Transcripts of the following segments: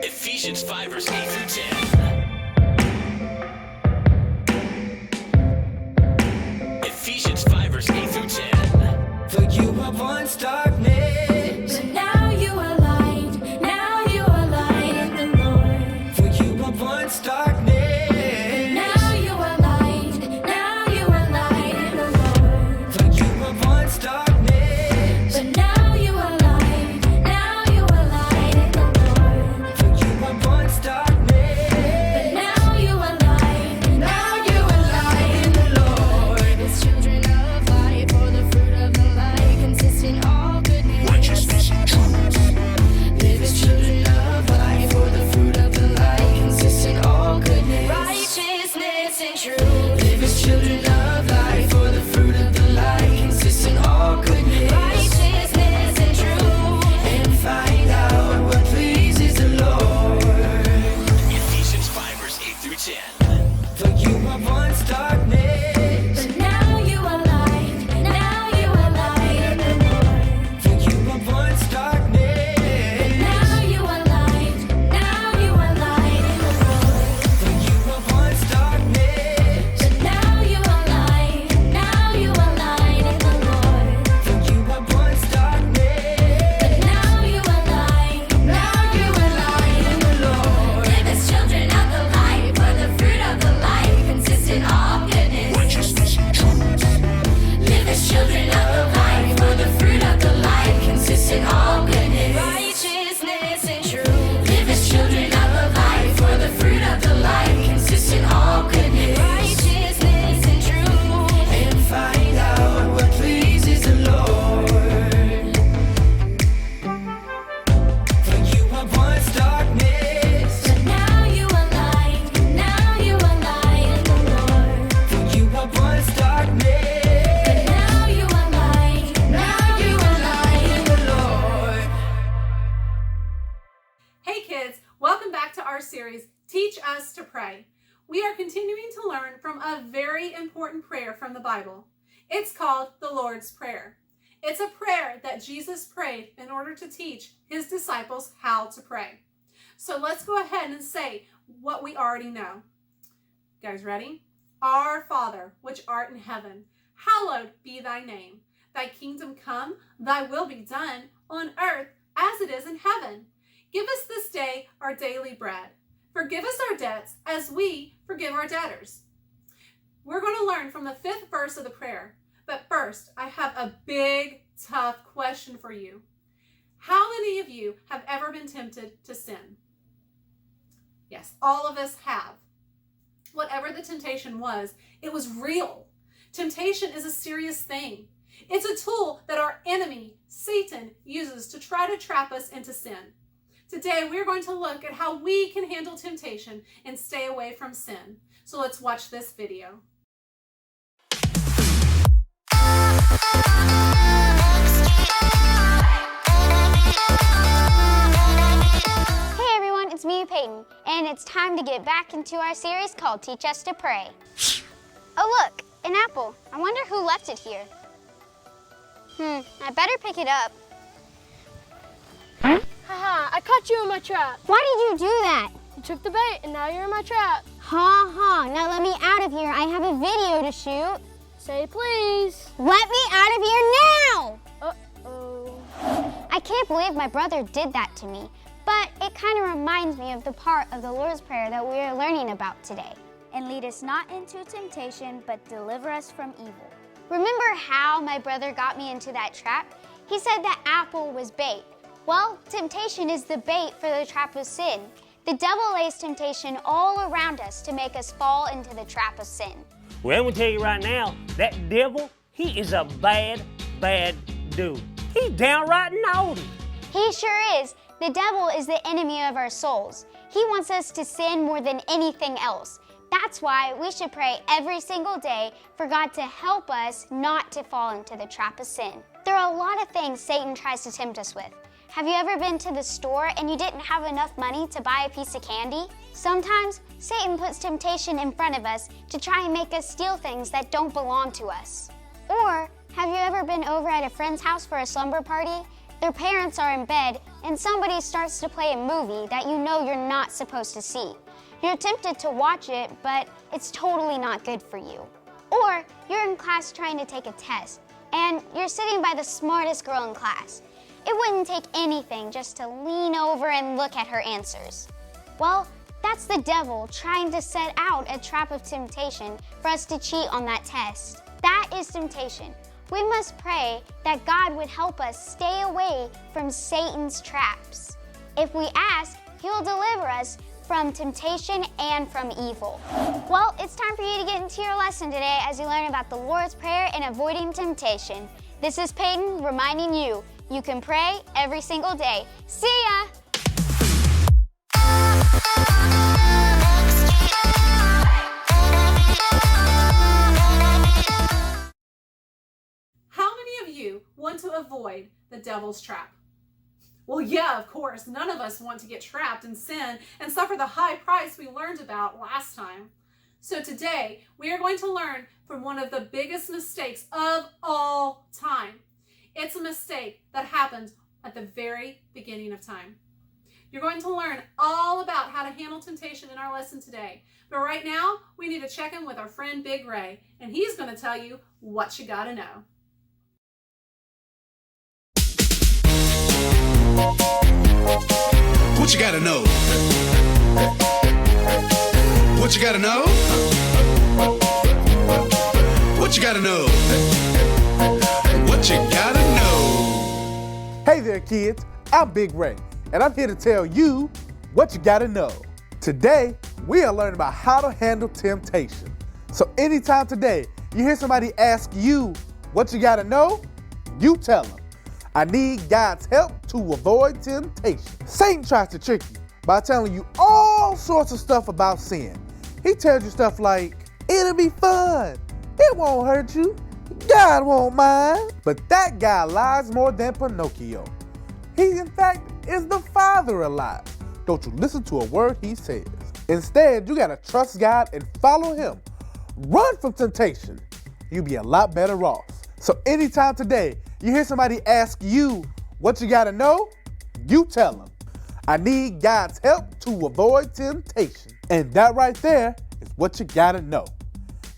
Ephesians 5 verse 8 through 10. Ephesians 5 verse 8 through 10. For you were once darkness, but now you are light. Now you are light in the Lord. for you were once darkness, Now you are light. Now you are light in the Lord. for you were once darkness, But now you are light. Now you are light in the Lord. for you were once darkness, But now you are light. Now you are light in the Lord. As children of light, for the fruit of the light consists in all goodness. Righteousness and truth. Live as children of light, for the fruit of the light consists in all goodness. Righteousness and truth. live as children of light, for the fruit of the light consists in all goodness, Righteousness and truth. and find out what pleases the Lord. Ephesians 5 verse 8 through 10. For you were once darkness, But now you are light. Now you are light in the Lord. for you were once darkness, Now you are light. Now you are light in the Lord. for you were once darkness, But now you are light. Now you are light in the Lord. for you were once darkness, But now you are light. Now you are light in the Lord. Live as children of the light, for the fruit of the light consists in all goodness. Righteousness and truth. Live as children of the light, for the fruit of the light consists in all goodness. Righteousness and truth. Live as children of the light, for the fruit of the light consists in all goodness. Righteousness and truth. and find out what pleases the Lord. For you were once darkness, But now you are light. Now you are light in the Lord. for you were once darkness, But now you are light. Now you are light in the Lord. Hey kids, welcome back to our series, Teach Us to Pray. We are continuing to learn from a very important prayer from the Bible. It's called the Lord's Prayer. It's a prayer that Jesus prayed in order to teach his disciples how to pray. So let's go ahead and say what we already know. You guys ready? Our Father, which art in heaven, hallowed be thy name. Thy kingdom come, thy will be done on earth as it is in heaven. Give us this day our daily bread. Forgive us our debts as we forgive our debtors. We're going to learn from the 5th verse of the prayer. But first, I have a big, tough question for you. How many of you have ever been tempted to sin? Yes, all of us have. Whatever the temptation was, it was real. Temptation is a serious thing. It's a tool that our enemy, Satan, uses to try to trap us into sin. Today, we're going to look at how we can handle temptation and stay away from sin. So let's watch this video. Hey everyone, it's me, Peyton, and it's time to get back into our series called Teach Us to Pray. Oh look, an apple. I wonder who left it here. I better pick it up. Haha, I caught you in my trap. Why did you do that? You took the bait and now you're in my trap. Ha ha, now let me out of here. I have a video to shoot. Say please. Let me out of here now! Uh-oh. I can't believe my brother did that to me, but it kind of reminds me of the part of the Lord's Prayer that we are learning about today. And lead us not into temptation, but deliver us from evil. Remember how my brother got me into that trap? He said that apple was bait. Well, temptation is the bait for the trap of sin. The devil lays temptation all around us to make us fall into the trap of sin. Well, I'm gonna tell you right now, that devil, he is a bad, bad dude. He's downright naughty. He sure is. The devil is the enemy of our souls. He wants us to sin more than anything else. That's why we should pray every single day for God to help us not to fall into the trap of sin. There are a lot of things Satan tries to tempt us with. Have you ever been to the store and you didn't have enough money to buy a piece of candy? Sometimes Satan puts temptation in front of us to try and make us steal things that don't belong to us. Or Have you ever been over at a friend's house for a slumber party? Their parents are in bed, and somebody starts to play a movie that you know you're not supposed to see. You're tempted to watch it, but it's totally not good for you. Or you're in class trying to take a test, and you're sitting by the smartest girl in class. It wouldn't take anything just to lean over and look at her answers. Well, that's the devil trying to set out a trap of temptation for us to cheat on that test. That is temptation. We must pray that God would help us stay away from Satan's traps. If we ask, He'll deliver us from temptation and from evil. Well, it's time for you to get into your lesson today as you learn about the Lord's Prayer and avoiding temptation. This is Peyton reminding you, you can pray every single day. See ya! How many of you want to avoid the devil's trap? Well, yeah, of course. None of us want to get trapped in sin and suffer the high price we learned about last time. So today, we are going to learn from one of the biggest mistakes of all time. It's a mistake that happened at the very beginning of time. You're going to learn all about how to handle temptation in our lesson today. But right now, we need to check in with our friend Big Ray, and he's going to tell you what you gotta know. What you gotta know? What you gotta know? What you gotta know? What you gotta know? Hey there, kids. I'm Big Ray, and I'm here to tell you what you gotta know. Today, we are learning about how to handle temptation. So anytime today you hear somebody ask you what you gotta know, you tell them, I need God's help to avoid temptation. Satan tries to trick you by telling you all sorts of stuff about sin. He tells you stuff like, it'll be fun, it won't hurt you, God won't mind. But that guy lies more than Pinocchio. He, in fact, is the father of lies. Don't you listen to a word he says. Instead, you gotta trust God and follow him. Run from temptation. You'll be a lot better off. So anytime today you hear somebody ask you what you gotta know, you tell them, I need God's help to avoid temptation. And that right there is what you gotta know.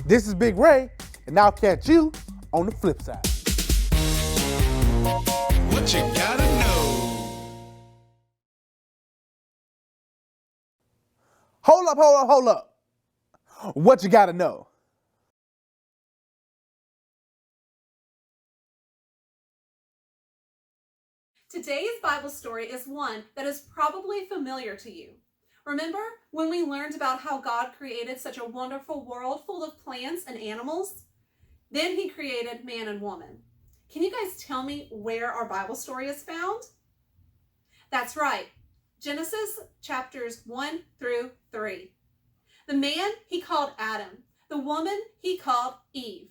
This is Big Ray, and I'll catch you on the flip side. What you gotta know? Hold up. What you gotta know? Today's Bible story is one that is probably familiar to you. Remember when we learned about how God created such a wonderful world full of plants and animals? Then he created man and woman. Can you guys tell me where our Bible story is found? That's right, Genesis chapters 1 through 3. The man he called Adam. The woman he called Eve.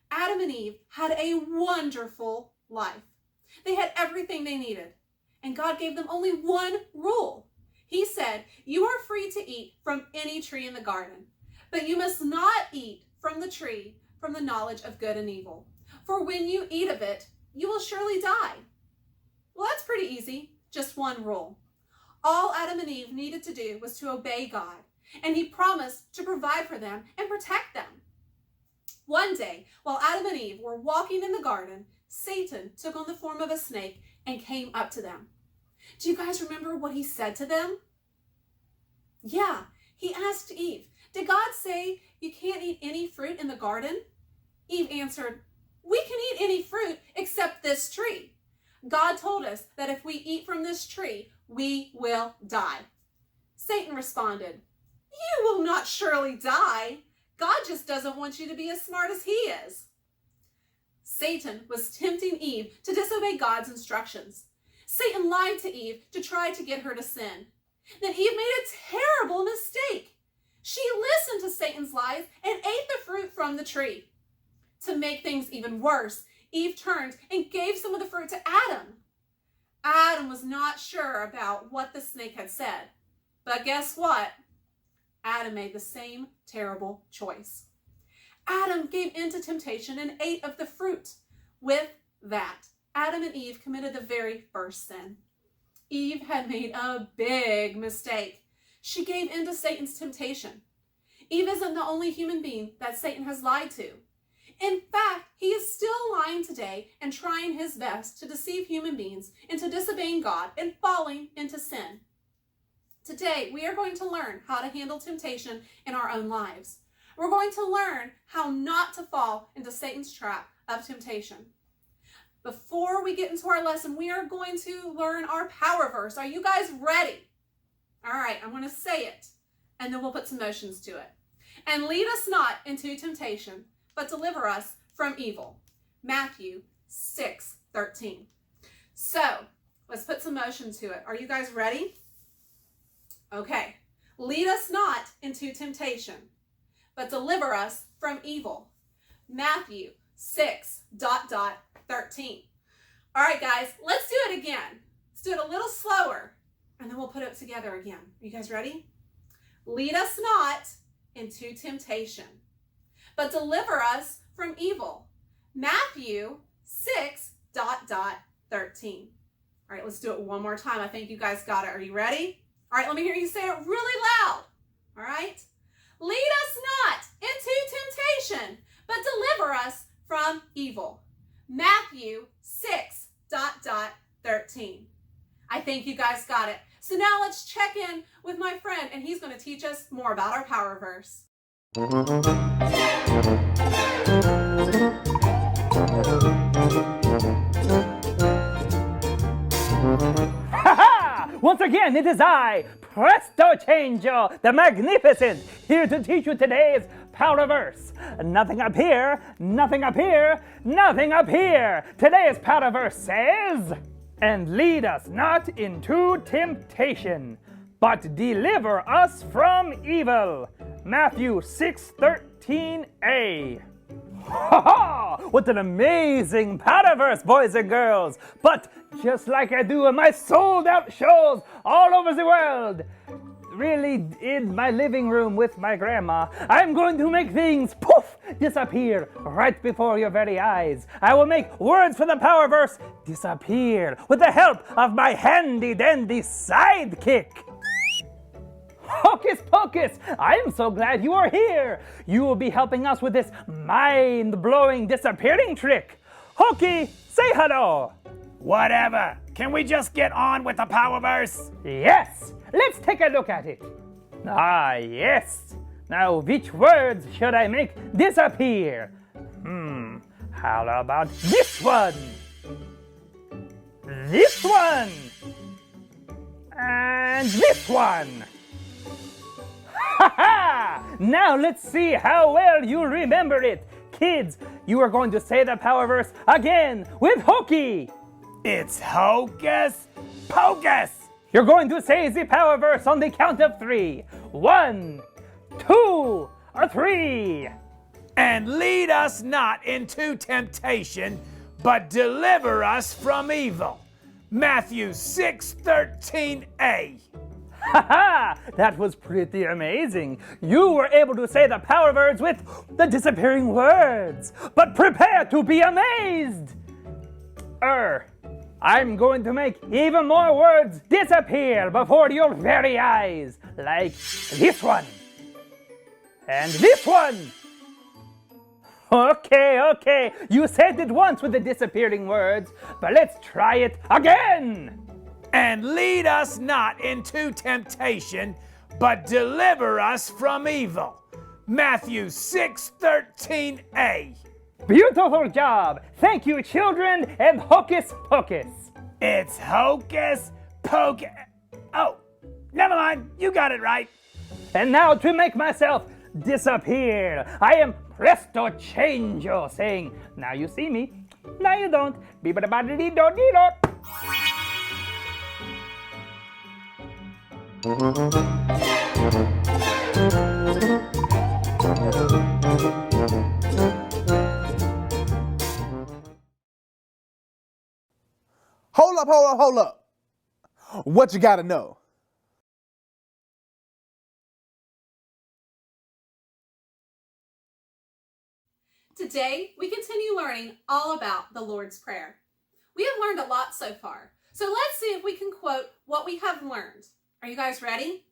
Adam and Eve had a wonderful life. They had everything they needed, and God gave them only one rule. He said, you are free to eat from any tree in the garden, but you must not eat from the tree from the knowledge of good and evil. For when you eat of it, you will surely die. Well, that's pretty easy, just one rule. All Adam and Eve needed to do was to obey God, and he promised to provide for them and protect them. One day, while Adam and Eve were walking in the garden, Satan took on the form of a snake and came up to them. Do you guys remember what he said to them? Yeah, he asked Eve, did God say you can't eat any fruit in the garden? Eve answered, we can eat any fruit except this tree. God told us that if we eat from this tree, we will die. Satan responded, you will not surely die. God just doesn't want you to be as smart as he is. Satan was tempting Eve to disobey God's instructions. Satan lied to Eve to try to get her to sin. Then Eve made a terrible mistake. She listened to Satan's lies and ate the fruit from the tree. To make things even worse, Eve turned and gave some of the fruit to Adam. Adam was not sure about what the snake had said, but guess what? Adam made the same terrible choice. Adam gave in to temptation and ate of the fruit. With that, Adam and Eve committed the very first sin. Eve had made a big mistake. She gave in to Satan's temptation. Eve isn't the only human being that Satan has lied to. In fact, he is still lying today and trying his best to deceive human beings into disobeying God and falling into sin. Today, we are going to learn how to handle temptation in our own lives. We're going to learn how not to fall into Satan's trap of temptation. Before we get into our lesson, we are going to learn our power verse. Are you guys ready? All right, I'm going to say it, and then we'll put some motions to it. And lead us not into temptation, but deliver us from evil. Matthew 6:13. So, let's put some motion to it. Are you guys ready? Okay. Lead us not into temptation, but deliver us from evil. Matthew 6:13. All right, guys, let's do it again. Let's do it a little slower, and then we'll put it together again. Are you guys ready? Lead us not into temptation, but deliver us from evil. Matthew 6:13. All right, let's do it one more time. I think you guys got it. Are you ready? All right, let me hear you say it really loud. All right? Lead us not into temptation, but deliver us from evil. Matthew 6:13. I think you guys got it. So now let's check in with my friend, and he's going to teach us more about our power verse. Ha-ha! Once again, it is I, Presto Changel, the Magnificent, here to teach you today's power verse. Nothing up here, nothing up here, nothing up here. Today's power verse says, "And lead us not into temptation, but deliver us from evil." Matthew 6:13a. Ha ha! What an amazing power verse, boys and girls! But just like I do in my sold-out shows all over the world, really in my living room with my grandma, I'm going to make things poof disappear right before your very eyes. I will make words for the power verse disappear with the help of my handy-dandy sidekick. Hocus pocus! I am so glad you are here! You will be helping us with this mind-blowing disappearing trick. Hokey, say hello! Whatever. Can we just get on with the power verse? Yes! Let's take a look at it. Ah, yes. Now, which words should I make disappear? How about this one? This one! And this one! Ha ha! Now let's see how well you remember it. Kids, you are going to say the power verse again with Hokey. It's hocus pocus. You're going to say the power verse on the count of 3. 1, 2, or 3. And lead us not into temptation, but deliver us from evil. Matthew 6:13a. Ha ha! That was pretty amazing. You were able to say the power words with the disappearing words. But prepare to be amazed. I'm going to make even more words disappear before your very eyes. Like this one. And this one. Okay. You said it once with the disappearing words, but let's try it again. And lead us not into temptation, but deliver us from evil. Matthew 6:13a. Beautiful job. Thank you, children, and hocus pocus. It's hocus pocus. Oh, never mind. You got it right. And now to make myself disappear, I am Presto Changel, saying, now you see me, now you don't. Beep-a-da-ba-da-dee-do-dee-do. Hold up. What you gotta know? Today, we continue learning all about the Lord's Prayer. We have learned a lot so far, so let's see if we can quote what we have learned. Are you guys ready?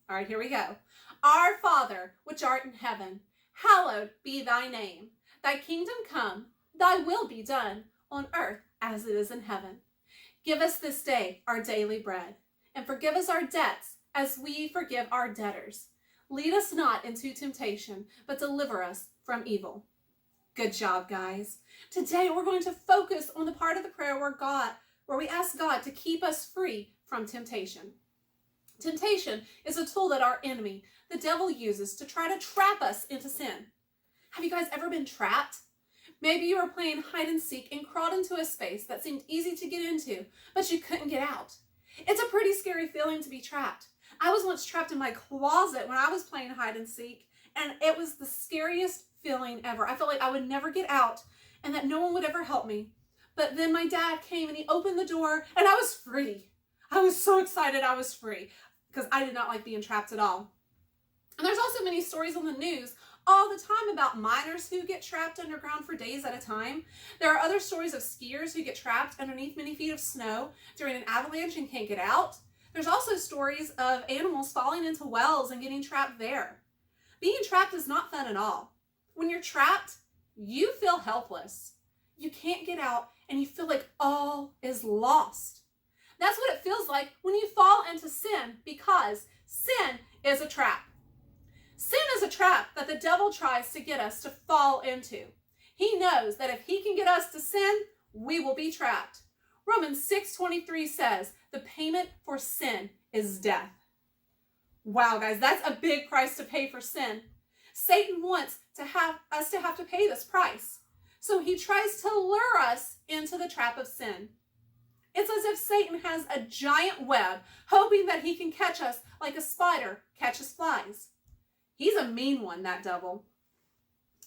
All right, here we go. Our Father, which art in heaven, hallowed be thy name. Thy kingdom come, thy will be done, on earth as it is in heaven. Give us this day our daily bread, and forgive us our debts as we forgive our debtors. Lead us not into temptation, but deliver us from evil. Good job, guys. Today we're going to focus on the part of the prayer where we ask God to keep us free from temptation. Temptation is a tool that our enemy, the devil, uses to try to trap us into sin. Have you guys ever been trapped? Maybe you were playing hide and seek and crawled into a space that seemed easy to get into, but you couldn't get out. It's a pretty scary feeling to be trapped. I was once trapped in my closet when I was playing hide and seek, and it was the scariest feeling ever. I felt like I would never get out and that no one would ever help me. But then my dad came and he opened the door and I was free. I was so excited I was free because I did not like being trapped at all. And there's also many stories on the news all the time about miners who get trapped underground for days at a time. There are other stories of skiers who get trapped underneath many feet of snow during an avalanche and can't get out. There's also stories of animals falling into wells and getting trapped there. Being trapped is not fun at all. When you're trapped, you feel helpless. You can't get out and you feel like all is lost. That's what it feels like when you fall into sin, because sin is a trap. Sin is a trap that the devil tries to get us to fall into. He knows that if he can get us to sin, we will be trapped. Romans 6:23 says, the payment for sin is death. Wow, guys, that's a big price to pay for sin. Satan wants us to have to pay this price. So he tries to lure us into the trap of sin. It's as if Satan has a giant web, hoping that he can catch us like a spider catches flies. He's a mean one, that devil.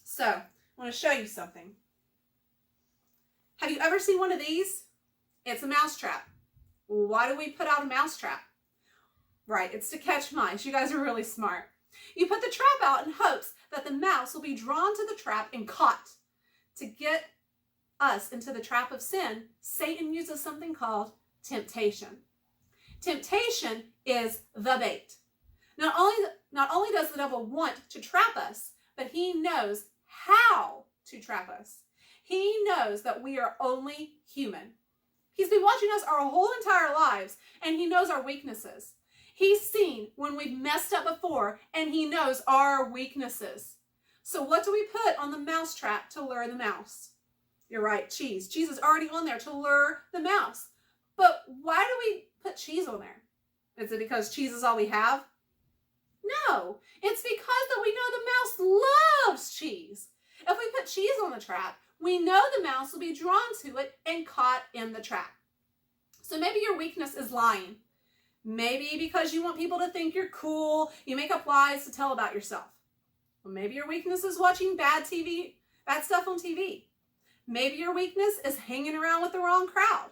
So, I want to show you something. Have you ever seen one of these? It's a mouse trap. Why do we put out a mouse trap? Right, it's to catch mice. You guys are really smart. You put the trap out in hopes that the mouse will be drawn to the trap and caught. To get us into the trap of sin, Satan uses something called temptation. Temptation is the bait. Not only does the devil want to trap us, but he knows how to trap us. He knows that we are only human. He's been watching us our whole entire lives, and he knows our weaknesses. He's seen when we've messed up before, and he knows our weaknesses. So what do we put on the mouse trap to lure the mouse? You're right, cheese. Cheese is already on there to lure the mouse. But why do we put cheese on there? Is it because cheese is all we have? No, it's because that we know the mouse loves cheese. If we put cheese on the trap, we know the mouse will be drawn to it and caught in the trap. So maybe your weakness is lying. Maybe because you want people to think you're cool, you make up lies to tell about yourself. Or maybe your weakness is watching bad stuff on TV. Maybe your weakness is hanging around with the wrong crowd.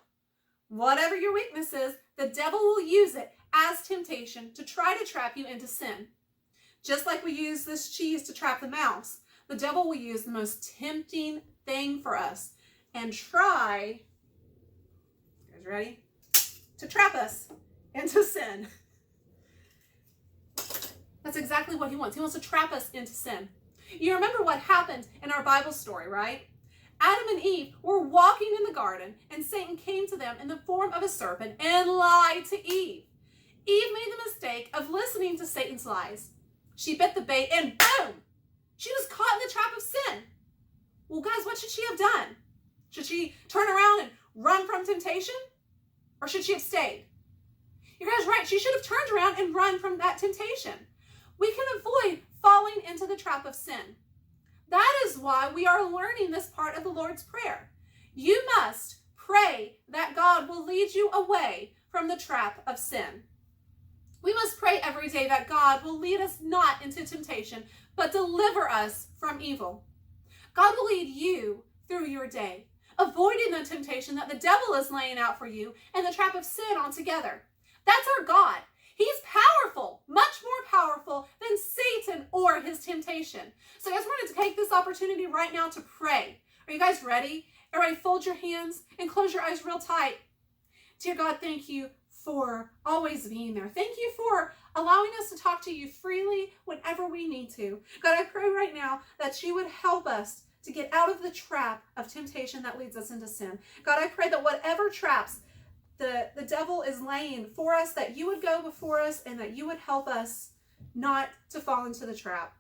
Whatever your weakness is, the devil will use it as temptation to try to trap you into sin. Just like we use this cheese to trap the mouse, the devil will use the most tempting thing for us and try, you guys ready? To trap us into sin. That's exactly what he wants. He wants to trap us into sin. You remember what happened in our Bible story, right? Adam and Eve were walking in the garden, and Satan came to them in the form of a serpent and lied to Eve. Eve made the mistake of listening to Satan's lies. She bit the bait and boom! She was caught in the trap of sin. Well, guys, what should she have done? Should she turn around and run from temptation? Or should she have stayed? You guys are right. She should have turned around and run from that temptation. We can avoid falling into the trap of sin. That is why we are learning this part of the Lord's Prayer. You must pray that God will lead you away from the trap of sin. We must pray every day that God will lead us not into temptation, but deliver us from evil. God will lead you through your day, avoiding the temptation that the devil is laying out for you and the trap of sin altogether. That's our God. He He's powerful, much more powerful than Satan or his temptation. So guys, we're going to take this opportunity right now to pray. Are you guys ready? Everybody fold your hands and close your eyes real tight. Dear God, thank you for always being there. Thank you for allowing us to talk to you freely whenever we need to. God, I pray right now that you would help us to get out of the trap of temptation that leads us into sin. God, I pray that whatever traps the devil is laying for us, that you would go before us and that you would help us not to fall into the trap.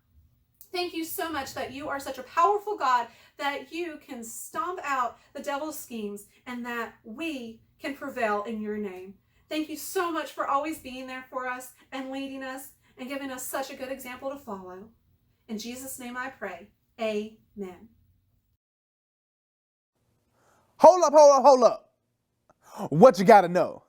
Thank you so much that you are such a powerful God, that you can stomp out the devil's schemes and that we can prevail in your name. Thank you so much for always being there for us and leading us and giving us such a good example to follow. In Jesus' name I pray. Amen. Hold up. What you gotta know?